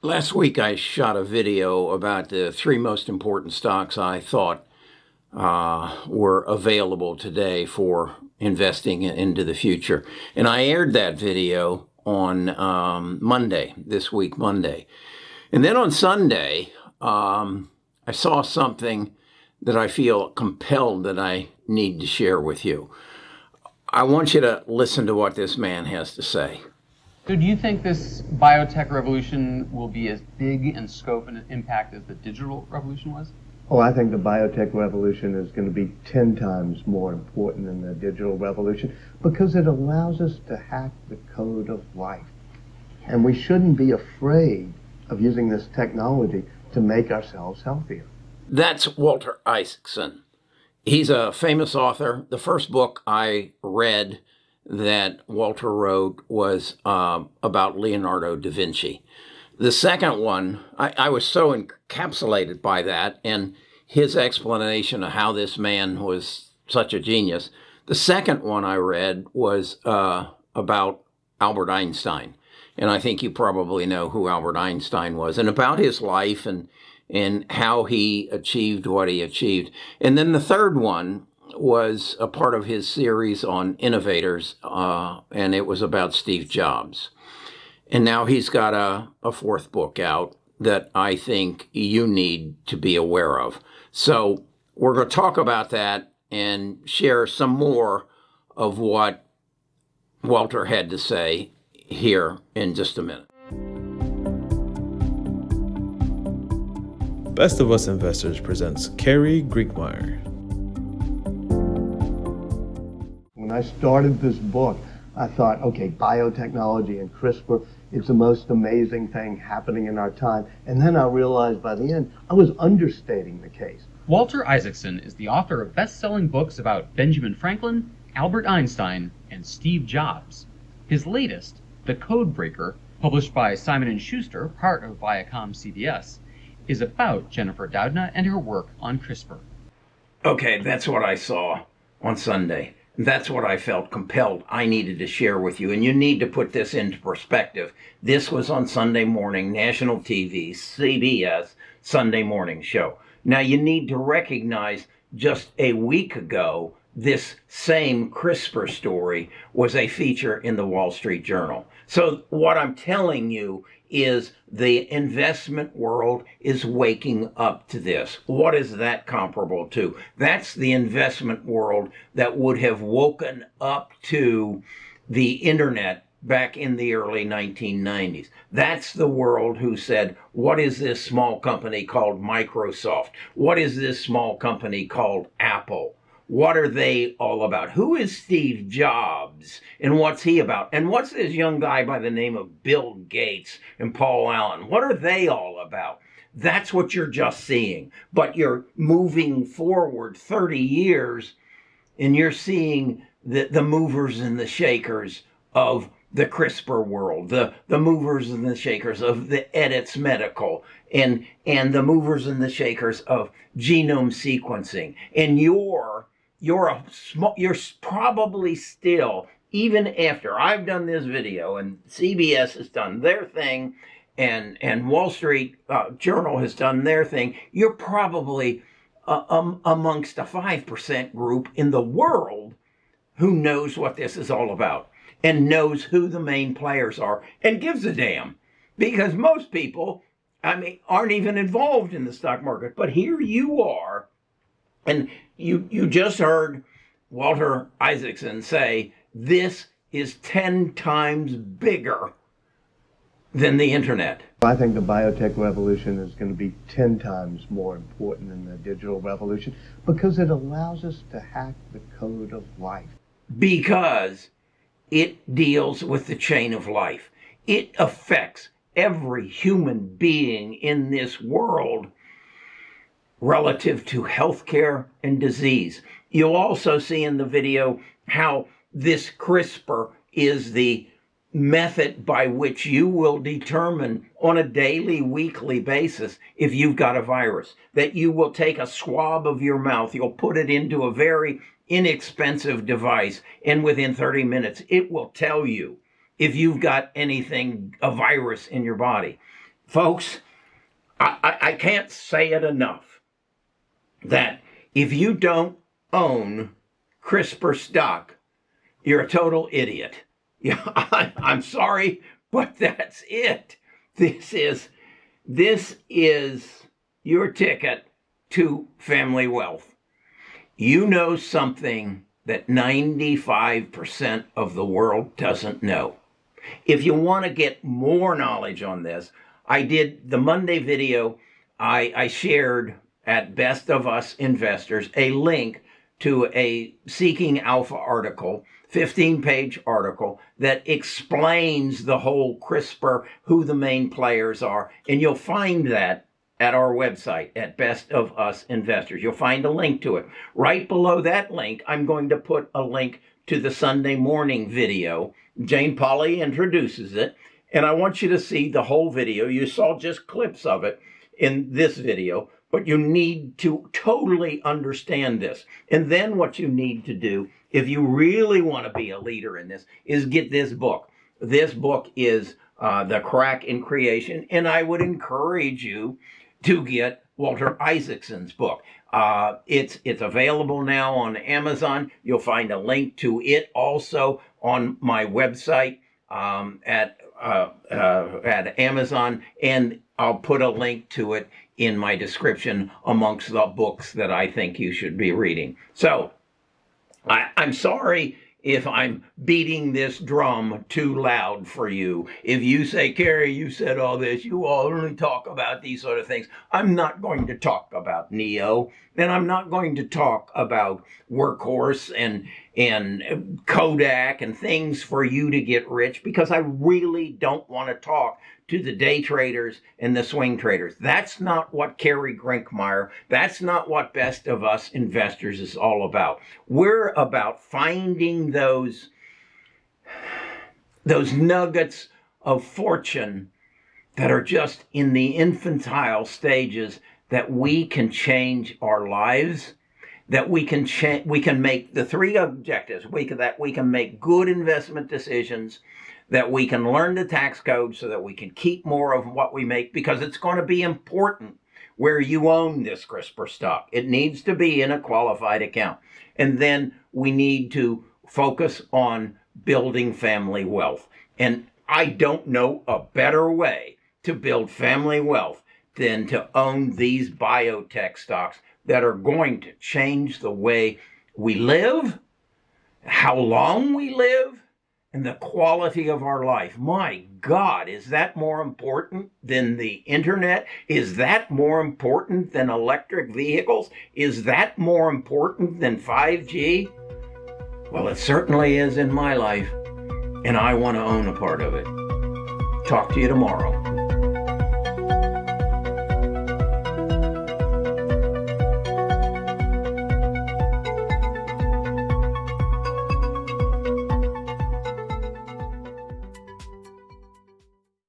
Last week, I shot a video about the three most important stocks I thought were available today for investing into the future. And I aired that video on Monday, this week, Monday. And then on Sunday, I saw something that I feel compelled that I need to share with you. I want you to listen to what this man has to say. So do you think this biotech revolution will be as big in scope and impact as the digital revolution was? Oh, I think the biotech revolution is going to be 10 times more important than the digital revolution because it allows us to hack the code of life. And we shouldn't be afraid of using this technology to make ourselves healthier. That's Walter Isaacson. He's a famous author. The first book I read that Walter wrote was about Leonardo da Vinci. The second one, I was so encapsulated by that and his explanation of how this man was such a genius. The second one I read was about Albert Einstein. And I think you probably know who Albert Einstein was, and about his life and how he achieved what he achieved. And then the third one was a part of his series on innovators, and it was about Steve Jobs. And now he's got a fourth book out that I think you need to be aware of. So we're going to talk about that and share some more of what Walter had to say here in just a minute. Best of Us Investors presents Carrie Griegmeyer. When I started this book, I thought, okay, biotechnology and CRISPR, it's the most amazing thing happening in our time. And then I realized by the end, I was understating the case. Walter Isaacson is the author of best-selling books about Benjamin Franklin, Albert Einstein, and Steve Jobs. His latest, The Codebreaker, published by Simon & Schuster, part of Viacom CBS, is about Jennifer Doudna and her work on CRISPR. Okay, that's what I saw on Sunday. That's what I felt compelled I needed to share with you. And you need to put this into perspective. This was on Sunday morning, national TV, CBS, Sunday morning show. Now, you need to recognize just a week ago, this same CRISPR story was a feature in the Wall Street Journal. So what I'm telling you is the investment world is waking up to this. What is that comparable to? That's the investment world that would have woken up to the internet back in the early 1990s. That's the world who said, what is this small company called Microsoft? What is this small company called Apple? What are they all about? Who is Steve Jobs and what's he about? And what's this young guy by the name of Bill Gates and Paul Allen? What are they all about? That's what you're just seeing. But you're moving forward 30 years and you're seeing the movers and the shakers of the CRISPR world, the movers and the shakers of the Edits Medical, and the movers and the shakers of genome sequencing. And you're probably still, even after I've done this video and CBS has done their thing and Wall Street Journal has done their thing, you're probably amongst a 5% group in the world who knows what this is all about and knows who the main players are and gives a damn. Because most people, aren't even involved in the stock market. But here you are, and you just heard Walter Isaacson say, this is 10 times bigger than the internet. I think the biotech revolution is going to be 10 times more important than the digital revolution because it allows us to hack the code of life. Because it deals with the chain of life. It affects every human being in this world relative to healthcare and disease. You'll also see in the video how this CRISPR is the method by which you will determine on a daily, weekly basis if you've got a virus. That you will take a swab of your mouth, you'll put it into a very inexpensive device, and within 30 minutes, it will tell you if you've got anything, a virus in your body. Folks, I can't say it enough that if you don't own CRISPR stock, you're a total idiot. Yeah, I'm sorry, but that's it. This is your ticket to family wealth. You know something that 95% of the world doesn't know. If you want to get more knowledge on this, I did the Monday video. I shared at Best of Us Investors a link to a Seeking Alpha article, 15-page article that explains the whole CRISPR, who the main players are. And you'll find that at our website at Best of Us Investors. You'll find a link to it. Right below that link, I'm going to put a link to the Sunday morning video. Jane Pauley introduces it. And I want you to see the whole video. You saw just clips of it in this video, but you need to totally understand this. And then what you need to do, if you really want to be a leader in this, is get this book. This book is The Crack in Creation, and I would encourage you to get Walter Isaacson's book. It's available now on Amazon. You'll find a link to it also on my website at Amazon, and I'll put a link to it in my description amongst the books that I think you should be reading. So I'm sorry if I'm beating this drum too loud for you. If you say, Kerry, you said all this, you all only talk about these sort of things. I'm not going to talk about Neo, and I'm not going to talk about Workhorse and Kodak and things for you to get rich, because I really don't want to talk to the day traders and the swing traders. That's not what Kerry Grinkmeyer, that's not what Best of Us Investors is all about. We're about finding those nuggets of fortune that are just in the infantile stages, that we can change our lives, that we can make the three objectives, that we can make good investment decisions, that we can learn the tax code so that we can keep more of what we make, because it's going to be important where you own this CRISPR stock. It needs to be in a qualified account. And then we need to focus on building family wealth. And I don't know a better way to build family wealth than to own these biotech stocks that are going to change the way we live, how long we live, and the quality of our life. My God, is that more important than the internet? Is that more important than electric vehicles? Is that more important than 5G? Well, it certainly is in my life, and I want to own a part of it. Talk to you tomorrow.